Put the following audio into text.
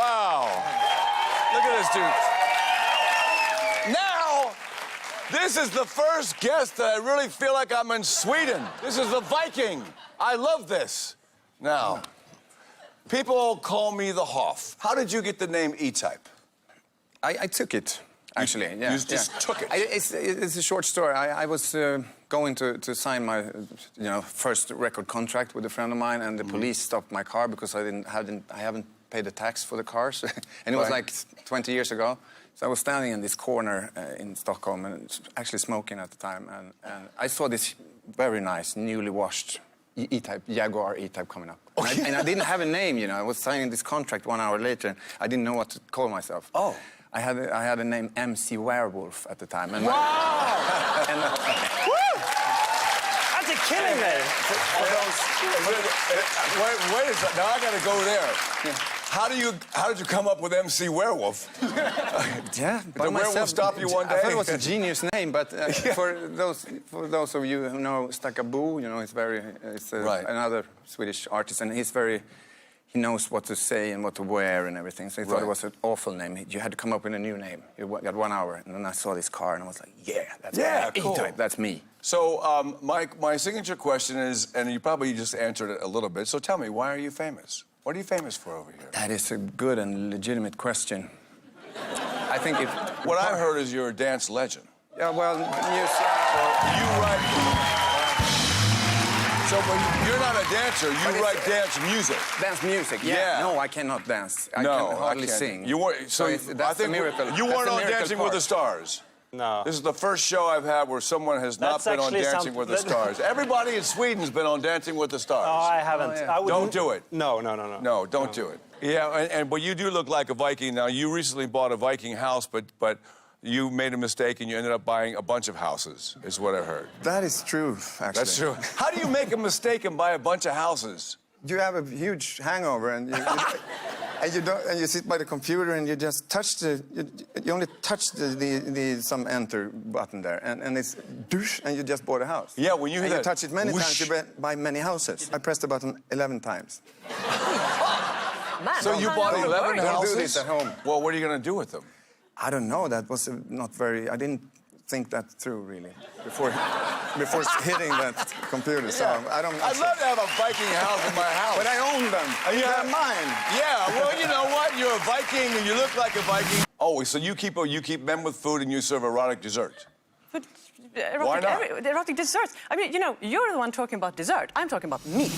Wow. Look at this dude. Now, this is the first guest that I really feel like I'm in Sweden. This is the Viking. I love this. Now, people call me the Hoff. How did you get the name E-Type? I took it, actually. You just took it? It's a short story. I was going to sign my first record contract with a friend of mine, and the police stopped my car because I haven't paid the tax for the cars. And it was like 20 years ago. So I was standing in this corner in Stockholm and actually smoking at the time. And I saw this very nice, newly washed E-Type, Jaguar E-Type coming up. Okay. And I didn't have a name, I was signing this contract 1 hour later. And I didn't know what to call myself. Oh. I had a name MC Werewolf at the time. And Wow! That's a killing name. Wait a second. Now I got to go there. Yeah. How did you come up with MC Werewolf? Yeah, did the werewolf stop you one day? I thought it was a genius name, but for those of you who know Stakabo, it's right. Another Swedish artist, and he knows what to say and what to wear and everything. So he thought it was an awful name. You had to come up with a new name. You got 1 hour, and then I saw this car, and I was like, that's cool. E-Type, that's me. So my signature question is, and you probably just answered it a little bit. So tell me, why are you famous? What are you famous for over here? That is a good and legitimate question. I think what I heard is you're a dance legend. Yeah, well, you write. So, but you're not a dancer. You write dance music. Dance music. Yeah. No, I cannot dance. I can hardly sing. You weren't. So that's a miracle. You weren't on Dancing with the Stars. No. This is the first show I've had where someone has not been on Dancing with the Stars. Everybody in Sweden's been on Dancing with the Stars. No, I haven't. Oh, yeah. Don't do it. No. No, don't do it. Yeah, but you do look like a Viking. Now, you recently bought a Viking house, but you made a mistake and you ended up buying a bunch of houses, is what I heard. That is true, actually. That's true. How do you make a mistake and buy a bunch of houses? You have a huge hangover and you sit by the computer and you just touch you only touch the some enter button there and it's douche and you just bought a house. Yeah, when you hear that, you touch it many whoosh. times, you buy many houses. I pressed the button 11 times. Man, so you bought 11 houses? Do this at home. Well, what are you going to do with them? I don't know. That was not very. I didn't think that through really before hitting that computer. So I don't. I'd love to have a Viking house in my house. But I own them. They're mine. Yeah. Well, you know what? You're a Viking and you look like a Viking. Oh, so you keep men with food and you serve erotic dessert. But Why not? erotic desserts. I mean, you're the one talking about dessert. I'm talking about meat.